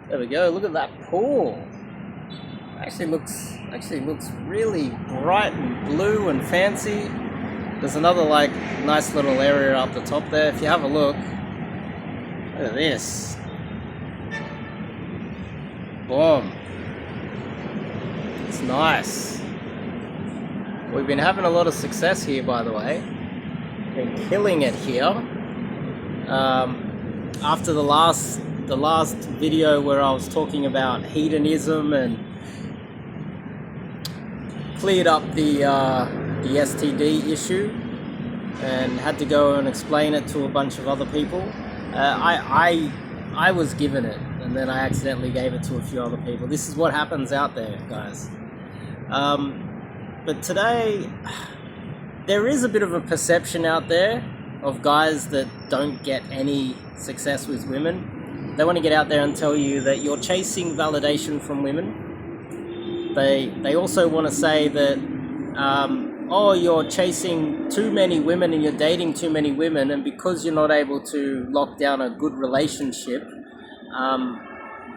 There we go. Look at that pool. Actually looks really bright and blue and fancy. There's another like nice little area up the top there. If you have a look at this. Boom. It's nice. We've been having a lot of success here, by the way. Been killing it here. After the last video where I was talking about hedonism and cleared up the STD issue and had to go and explain it to a bunch of other people. I was given it, and then I accidentally gave it to a few other people. This is what happens out there, guys. But today, there is a bit of a perception out there of guys that don't get any success with women. They want to get out there and tell you that you're chasing validation from women. They also want to say that, oh, you're chasing too many women and you're dating too many women, and because you're not able to lock down a good relationship,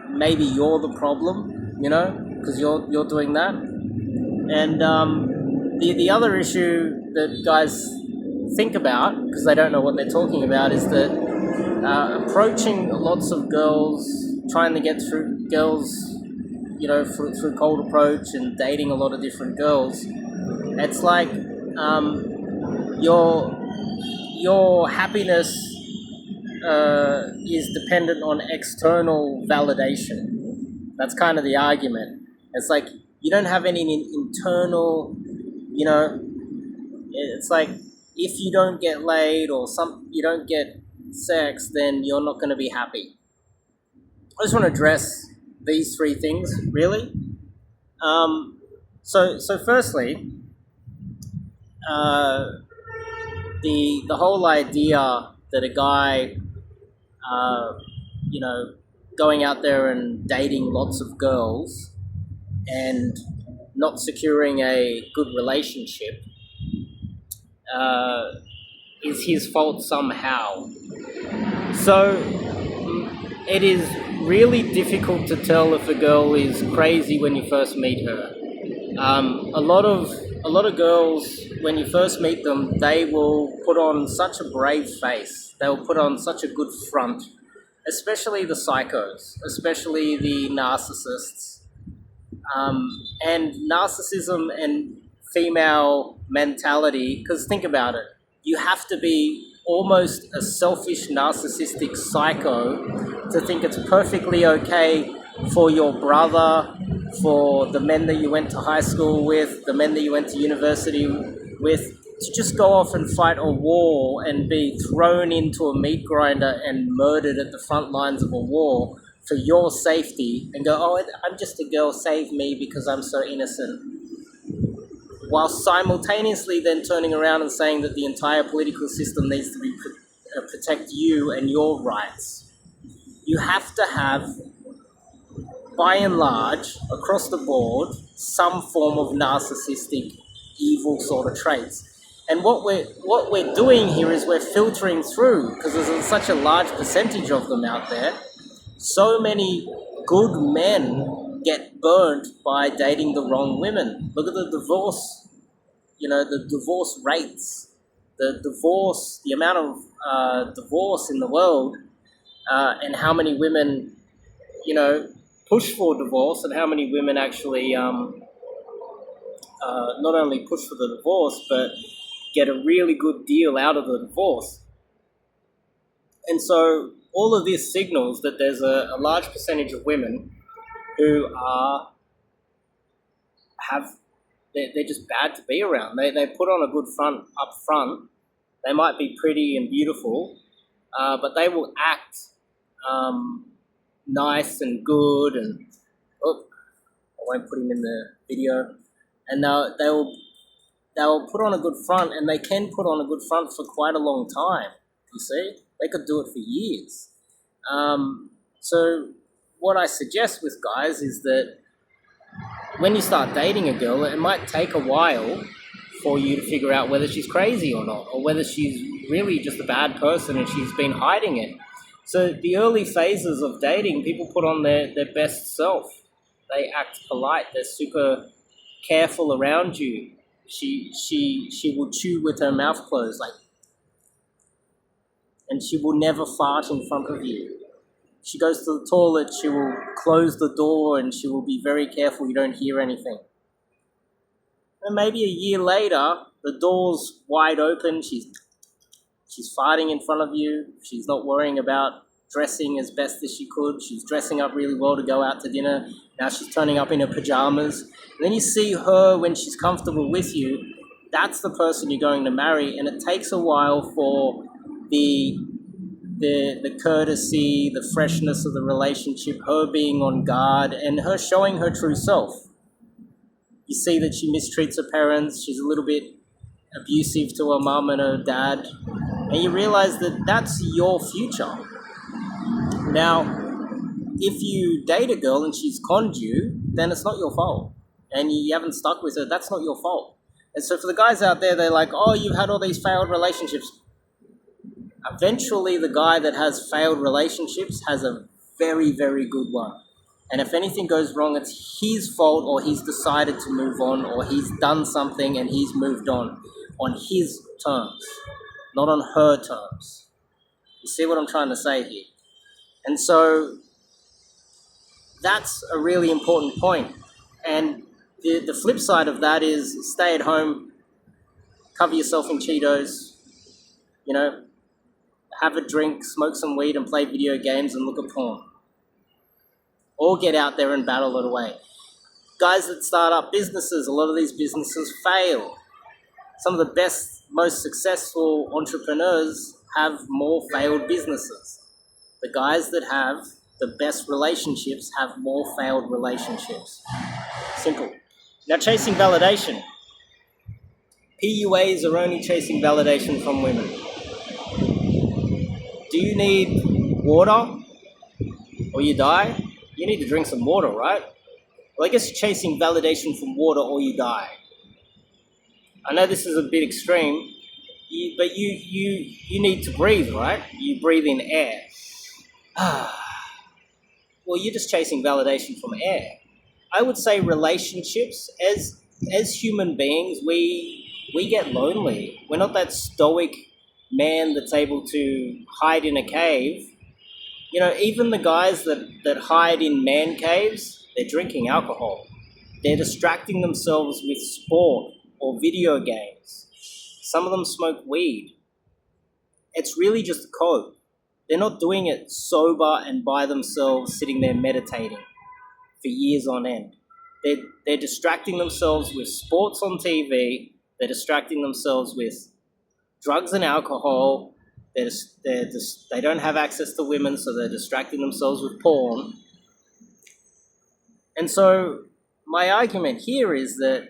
maybe you're the problem, you know, because you're doing that. And the other issue that guys think about, because they don't know what they're talking about, is that approaching lots of girls, trying to get through girls, you know, through cold approach and dating a lot of different girls, it's like your happiness is dependent on external validation. That's kind of the argument. It's like you don't have any internal, you know, it's like if you don't get laid or you don't get sex, then you're not going to be happy. I just want to address these three things, really. So firstly, the whole idea that a guy, you know, going out there and dating lots of girls and not securing a good relationship is his fault somehow. So it is really difficult to tell if a girl is crazy when you first meet her. A lot of girls, when you first meet them, they will put on such a brave face. They will put on such a good front, especially the psychos, especially the narcissists. And narcissism and female mentality, because think about it, you have to be almost a selfish, narcissistic psycho to think it's perfectly okay for your brother, for the men that you went to high school with, the men that you went to university with, to just go off and fight a war and be thrown into a meat grinder and murdered at the front lines of a war for your safety and go, oh, I'm just a girl, save me because I'm so innocent. While simultaneously then turning around and saying that the entire political system needs to be protect you and your rights. You have to have, by and large, across the board, some form of narcissistic, evil sort of traits. And what we're doing here is we're filtering through, because there's such a large percentage of them out there. So many good men get burnt by dating the wrong women. Look at the divorce, the divorce rates, the amount of divorce in the world, and how many women, push for divorce, and how many women actually not only push for the divorce, but get a really good deal out of the divorce. And so all of this signals that there's a large percentage of women who they're just bad to be around. They put on a good front up front. They might be pretty and beautiful, but they will act nice and good, and I won't put him in the video. And they'll put on a good front, and they can put on a good front for quite a long time. You see, they could do it for years. So what I suggest with guys is that when you start dating a girl, it might take a while for you to figure out whether she's crazy or not, or whether she's really just a bad person and she's been hiding it. So the early phases of dating, people put on their best self. They act polite. They're super careful around you. She will chew with her mouth closed, like, and she will never fart in front of you. She goes to the toilet, she will close the door and she will be very careful you don't hear anything. And maybe a year later, the door's wide open, she's farting in front of you, she's not worrying about dressing as best as she could, she's dressing up really well to go out to dinner, now she's turning up in her pajamas. And then you see her when she's comfortable with you, that's the person you're going to marry, and it takes a while for the courtesy, the freshness of the relationship, her being on guard, and her showing her true self. You see that she mistreats her parents, she's a little bit abusive to her mum and her dad, and you realize that that's your future. Now, if you date a girl and she's conned you, then it's not your fault. And you haven't stuck with her, that's not your fault. And so for the guys out there, they're like, oh, you've had all these failed relationships. Eventually, the guy that has failed relationships has a very, very good one. And if anything goes wrong, it's his fault, or he's decided to move on, or he's done something and he's moved on his terms, not on her terms. You see what I'm trying to say here? And so that's a really important point. And the flip side of that is stay at home, cover yourself in Cheetos, have a drink, smoke some weed, and play video games and look at porn. Or get out there and battle it away. Guys that start up businesses, a lot of these businesses fail. Some of the best, most successful entrepreneurs have more failed businesses. The guys that have the best relationships have more failed relationships. Simple. Now, chasing validation. PUAs are only chasing validation from women. Do you need water or you die? You need to drink some water, right? Well, I guess you're chasing validation from water or you die. I know this is a bit extreme, but you need to breathe, right? You breathe in air. Well, you're just chasing validation from air. I would say relationships, as human beings, we get lonely. We're not that stoic man that's able to hide in a cave. Even the guys that hide in man caves, they're drinking alcohol. They're distracting themselves with sport or video games. Some of them smoke weed. It's really just a cope. They're not doing it sober and by themselves, sitting there meditating for years on end. They're distracting themselves with sports on TV. They're distracting themselves with drugs and alcohol. They don't have access to women, so they're distracting themselves with porn. And so my argument here is that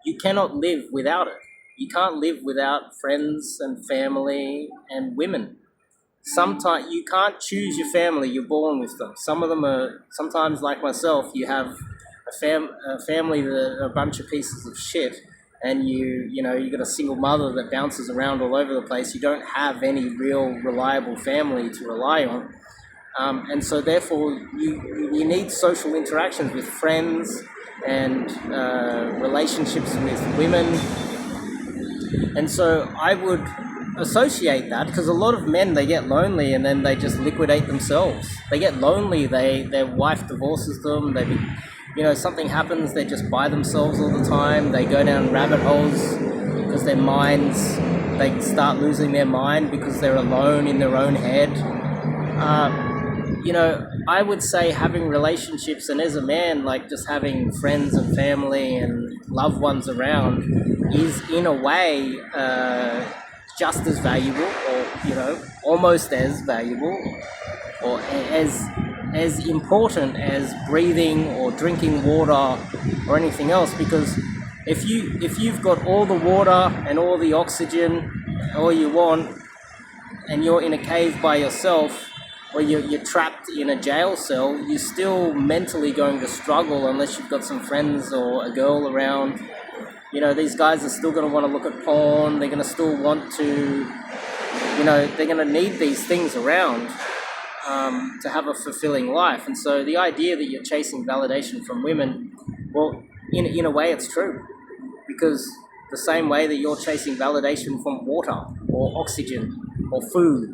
you cannot live without it. You can't live without friends and family and women. Sometimes you can't choose your family, you're born with them. Some of them are, sometimes like myself, you have a family that are a bunch of pieces of shit, and you got a single mother that bounces around all over the place. You don't have any real reliable family to rely on. And so therefore you need social interactions with friends and relationships with women. And so I would associate that, because a lot of men, they get lonely and then they just liquidate themselves. They get lonely, their wife divorces them, something happens, they're just by themselves all the time. They go down rabbit holes because they start losing their mind because they're alone in their own head. I would say having relationships, and as a man, like just having friends and family and loved ones around is in a way just as valuable, or almost as valuable, or as important as breathing or drinking water or anything else. Because if you've got all the water and all the oxygen all you want, and you're in a cave by yourself, or you're trapped in a jail cell, you're still mentally going to struggle unless you've got some friends or a girl around. These guys are still going to want to look at porn. They're going to still want to, they're going to need these things around. to have a fulfilling life. And so the idea that you're chasing validation from women, well, in a way it's true, because the same way that you're chasing validation from water or oxygen or food,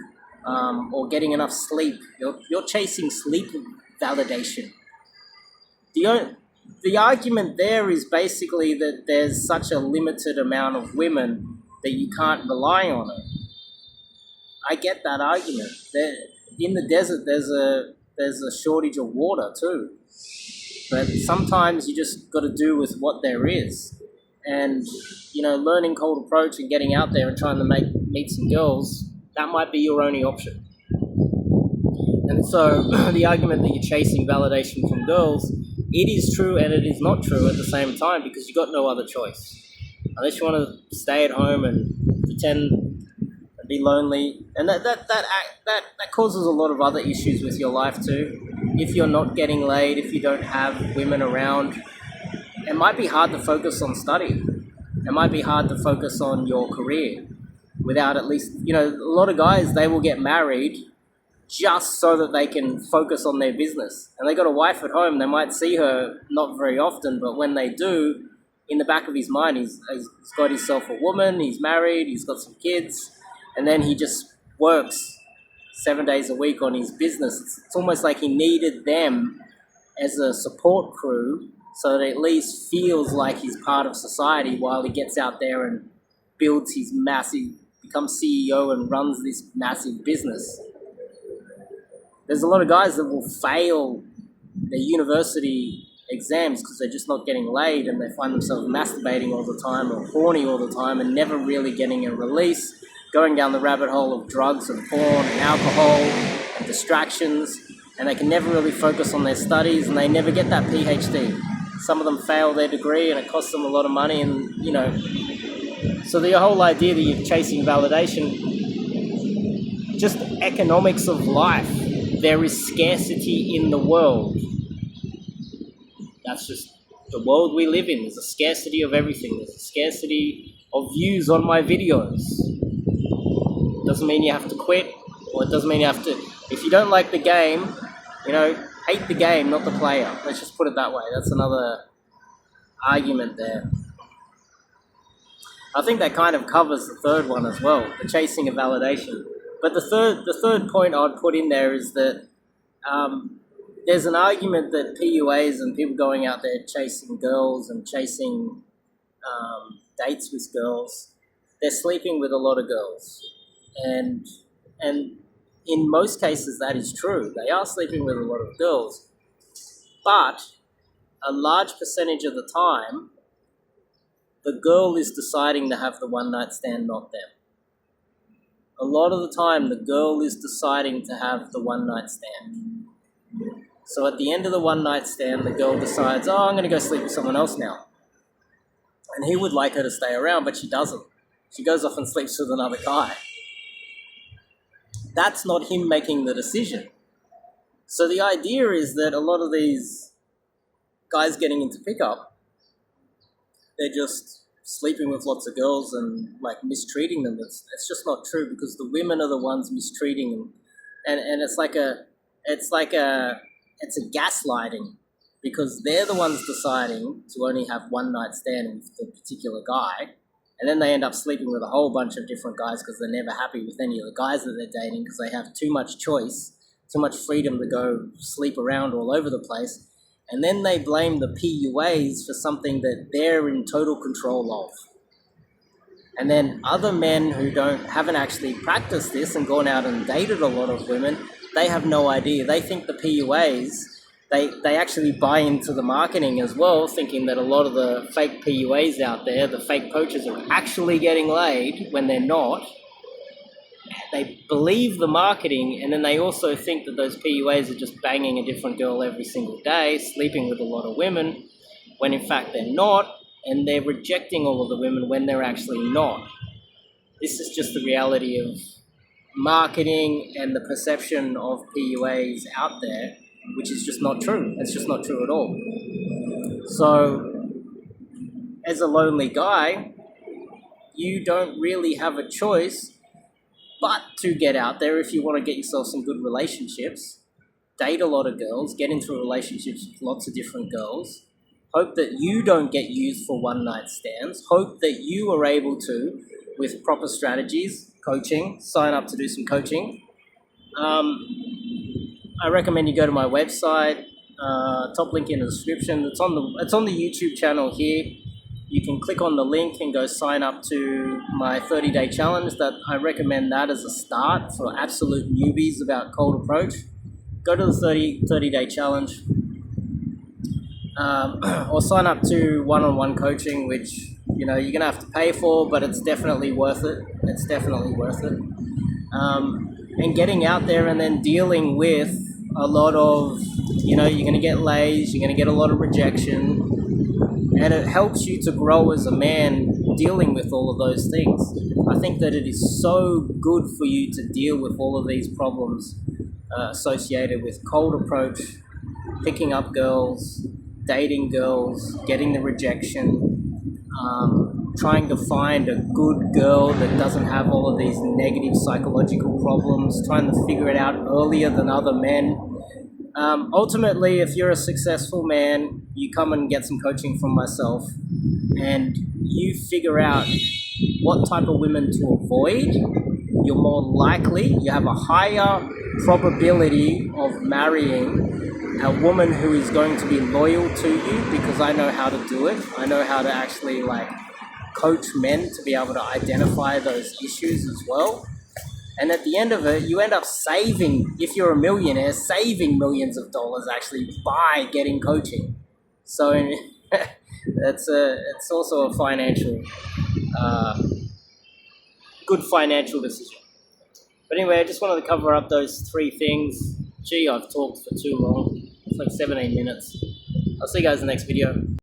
or getting enough sleep, you're chasing sleep validation. The argument there is basically that there's such a limited amount of women that you can't rely on it. I get that argument. In the desert, there's a shortage of water too. But sometimes you just got to do with what there is. And, learning cold approach and getting out there and trying to meet some girls, that might be your only option. And so the argument that you're chasing validation from girls, it is true and it is not true at the same time, because you got no other choice. Unless you want to stay at home and pretend and be lonely. And that causes a lot of other issues with your life too. If you're not getting laid, if you don't have women around, it might be hard to focus on study. It might be hard to focus on your career without at least, a lot of guys, they will get married just so that they can focus on their business. And they got a wife at home. They might see her not very often, but when they do, in the back of his mind, he's got himself a woman, he's married, he's got some kids, and then he just works 7 days a week on his business. It's almost like he needed them as a support crew so that it at least feels like he's part of society while he gets out there and builds his becomes CEO and runs this massive business. There's a lot of guys that will fail their university exams because they're just not getting laid, and they find themselves masturbating all the time or horny all the time and never really getting a release, going down the rabbit hole of drugs and porn and alcohol and distractions, and they can never really focus on their studies, and they never get that PhD. Some of them fail their degree and it costs them a lot of money, and so the whole idea that you're chasing validation, just economics of life. There is scarcity in the world. That's just the world we live in. There's a scarcity of everything. There's a scarcity of views on my videos. Doesn't mean you have to quit, or it doesn't mean you have to. If you don't like the game, hate the game, not the player. Let's just put it that way. That's another argument there. I think that kind of covers the third one as well, the chasing of validation. But the third point I'd put in there is that there's an argument that PUAs and people going out there chasing girls and chasing dates with girls, they're sleeping with a lot of girls. And in most cases that is true. They are sleeping with a lot of girls. But a large percentage of the time, the girl is deciding to have the one-night stand, not them. A lot of the time, the girl is deciding to have the one-night stand. So at the end of the one-night stand, the girl decides, I'm going to go sleep with someone else now. And he would like her to stay around, but she doesn't. She goes off and sleeps with another guy. That's not him making the decision. So the idea is that a lot of these guys getting into pickup, they're just sleeping with lots of girls and mistreating them. It's just not true, because the women are the ones mistreating them, and it's a gaslighting, because they're the ones deciding to only have one night stand with the particular guy, and then they end up sleeping with a whole bunch of different guys because they're never happy with any of the guys that they're dating, because they have too much choice, too much freedom to go sleep around all over the place. And then they blame the PUAs for something that they're in total control of. And then other men who haven't actually practiced this and gone out and dated a lot of women, they have no idea. They think the PUAs, they actually buy into the marketing as well, thinking that a lot of the fake PUAs out there, the fake poachers, are actually getting laid when they're not. They believe the marketing, and then they also think that those PUAs are just banging a different girl every single day, sleeping with a lot of women, when in fact they're not, and they're rejecting all of the women when they're actually not. This is just the reality of marketing and the perception of PUAs out there, which is just not true. It's just not true at all. So, as a lonely guy, you don't really have a choice But to get out there, if you want to get yourself some good relationships, date a lot of girls, get into relationships with lots of different girls, hope that you don't get used for one night stands, hope that you are able to, with proper strategies, coaching, sign up to do some coaching. I recommend you go to my website, top link in the description. It's on the YouTube channel here. You can click on the link and go sign up to my 30-day challenge. That I recommend that as a start for absolute newbies about cold approach. Go to the 30-day challenge, or sign up to one-on-one coaching, which you're gonna have to pay for, but it's definitely worth it. It's definitely worth it. And getting out there and then dealing with a lot of, you're gonna get lays, you're gonna get a lot of rejection, and it helps you to grow as a man dealing with all of those things. I think that it is so good for you to deal with all of these problems associated with cold approach, picking up girls, dating girls, getting the rejection, trying to find a good girl that doesn't have all of these negative psychological problems, trying to figure it out earlier than other men. Ultimately, if you're a successful man, you come and get some coaching from myself and you figure out what type of women to avoid, you're more likely, you have a higher probability of marrying a woman who is going to be loyal to you, because I know how to do it. I know how to actually coach men to be able to identify those issues as well. And at the end of it, you end up saving, if you're a millionaire, saving millions of dollars actually by getting coaching. So it's also a good financial decision. But anyway, I just wanted to cover up those three things. Gee, I've talked for too long. It's like 17 minutes. I'll see you guys in the next video.